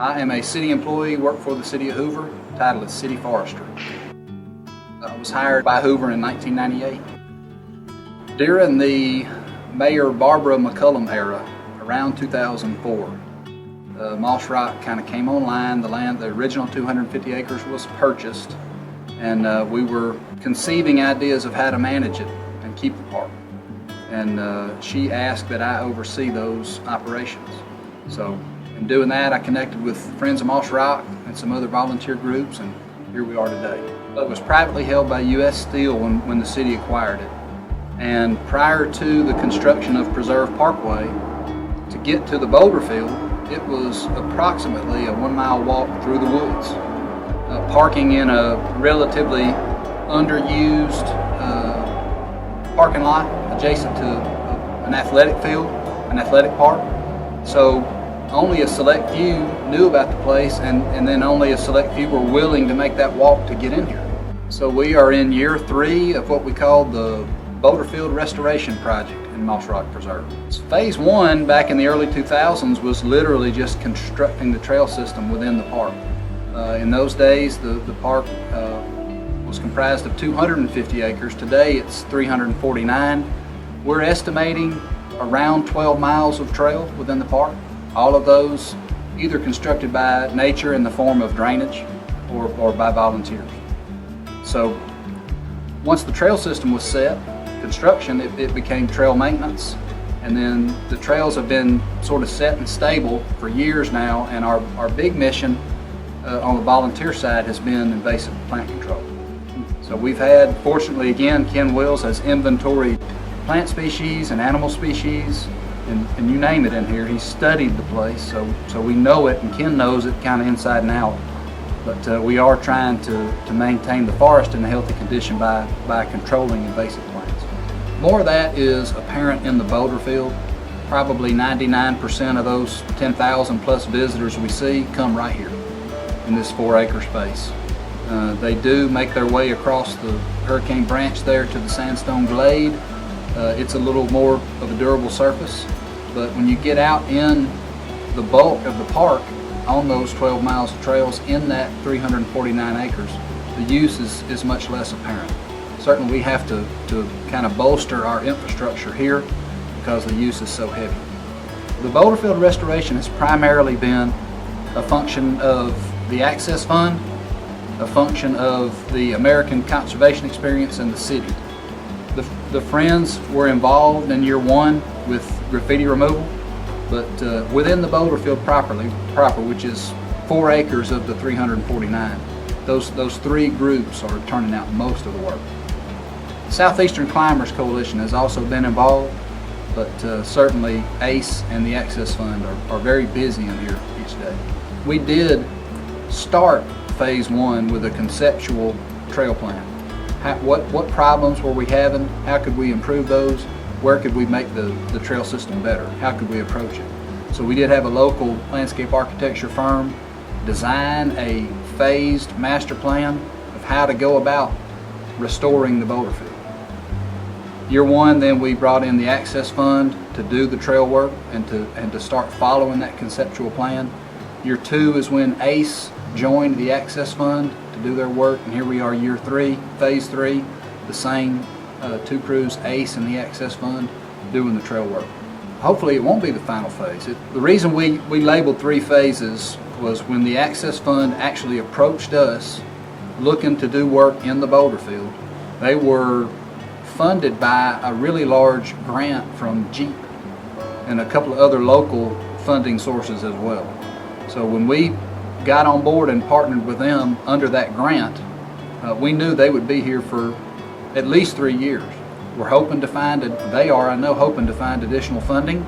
I am a city employee, work for the city of Hoover, title is City Forester. I was hired by Hoover in 1998. During the Mayor Barbara McCullum era, around 2004, Moss Rock kind of came online. The original 250 acres was purchased, and we were conceiving ideas of how to manage it and keep the park. And she asked that I oversee those operations. So in doing that, I connected with Friends of Moss Rock and some other volunteer groups, and here we are today. It was privately held by U.S. Steel when the city acquired it. And prior to the construction of Preserve Parkway, to get to the boulder field, it was approximately a 1 mile walk through the woods. Parking in a relatively underused parking lot adjacent to an athletic field, an athletic park. So only a select few knew about the place, and then only a select few were willing to make that walk to get in here. So we are in year 3 of what we call the Boulder Field Restoration Project in Moss Rock Preserve. Phase 1 back in the early 2000s was literally just constructing the trail system within the park. In those days, the park was comprised of 250 acres. Today it's 349. We're estimating around 12 miles of trail within the park. All of those either constructed by nature in the form of drainage or by volunteers. So once the trail system was set, construction, it became trail maintenance. And then the trails have been sort of set and stable for years now, and our big mission on the volunteer side has been invasive plant control. So we've had, fortunately again, Ken Wills has inventoried plant species and animal species, and you name it in here. He's studied the place, so we know it, and Ken knows it kind of inside and out. But we are trying to maintain the forest in a healthy condition by controlling invasive plants. More of that is apparent in the boulder field. Probably 99% of those 10,000 plus visitors we see come right here in this 4-acre space. They do make their way across the Hurricane Branch there to the sandstone glade. It's a little more of a durable surface, but when you get out in the bulk of the park on those 12 miles of trails in that 349 acres, the use is much less apparent. Certainly we have to kind of bolster our infrastructure here because the use is so heavy. The boulder field restoration has primarily been a function of the Access Fund, a function of the American Conservation Experience in the city. The Friends were involved in year 1 with graffiti removal, but within the boulder field proper, which is 4 acres of the 349, those 3 groups are turning out most of the work. Southeastern Climbers Coalition has also been involved, but certainly ACE and the Access Fund are very busy in here each day. We did start phase 1 with a conceptual trail plan. What problems were we having? How could we improve those? Where could we make the trail system better? How could we approach it? So we did have a local landscape architecture firm design a phased master plan of how to go about restoring the boulder field. Year 1, then we brought in the Access Fund to do the trail work and to start following that conceptual plan. Year 2 is when ACE joined the Access Fund to do their work, and here we are year 3, phase 3, the same 2 crews, ACE and the Access Fund, doing the trail work. Hopefully it won't be the final phase. The reason we labeled 3 phases was when the Access Fund actually approached us looking to do work in the boulder field, they were funded by a really large grant from Jeep and a couple of other local funding sources as well. So when we got on board and partnered with them under that grant, we knew they would be here for at least 3 years. We're hoping to find hoping to find additional funding.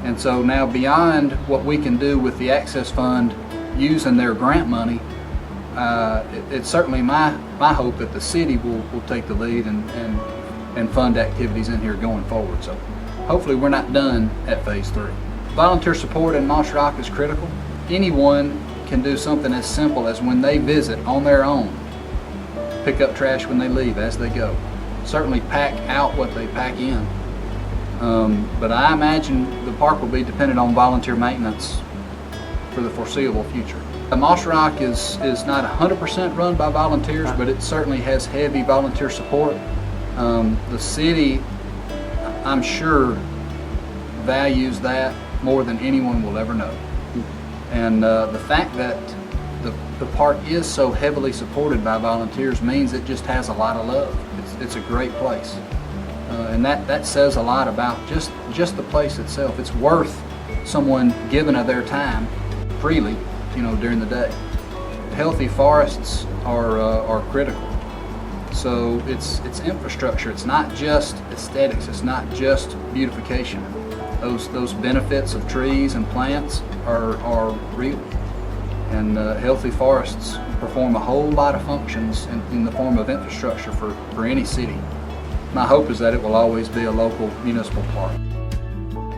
And so now, beyond what we can do with the Access Fund using their grant money, it's certainly my hope that the city will take the lead and fund activities in here going forward. So hopefully we're not done at phase 3. Volunteer support in Moss Rock is critical. Anyone can do something as simple as, when they visit on their own, pick up trash when they leave as they go. Certainly pack out what they pack in. But I imagine the park will be dependent on volunteer maintenance for the foreseeable future. Moss Rock is not 100% run by volunteers, but it certainly has heavy volunteer support. The city, I'm sure, values that more than anyone will ever know. And the fact that the park is so heavily supported by volunteers means it just has a lot of love. It's a great place. And that says a lot about just the place itself. It's worth someone giving of their time freely, during the day. Healthy forests are critical. So it's infrastructure. It's not just aesthetics. It's not just beautification. Those benefits of trees and plants are real. And healthy forests perform a whole lot of functions in the form of infrastructure for any city. My hope is that it will always be a local municipal park.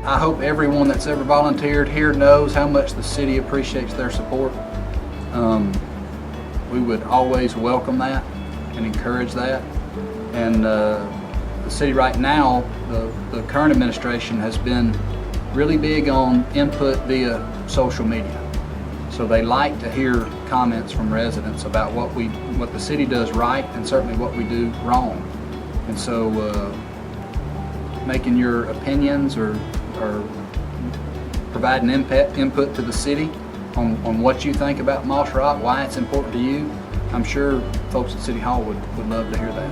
I hope everyone that's ever volunteered here knows how much the city appreciates their support. We would always welcome that and encourage that. And the city right now, the current administration has been really big on input via social media. So they like to hear comments from residents about what the city does right and certainly what we do wrong. And so making your opinions or providing input to the city on what you think about Moss Rock, why it's important to you, I'm sure folks at City Hall would love to hear that.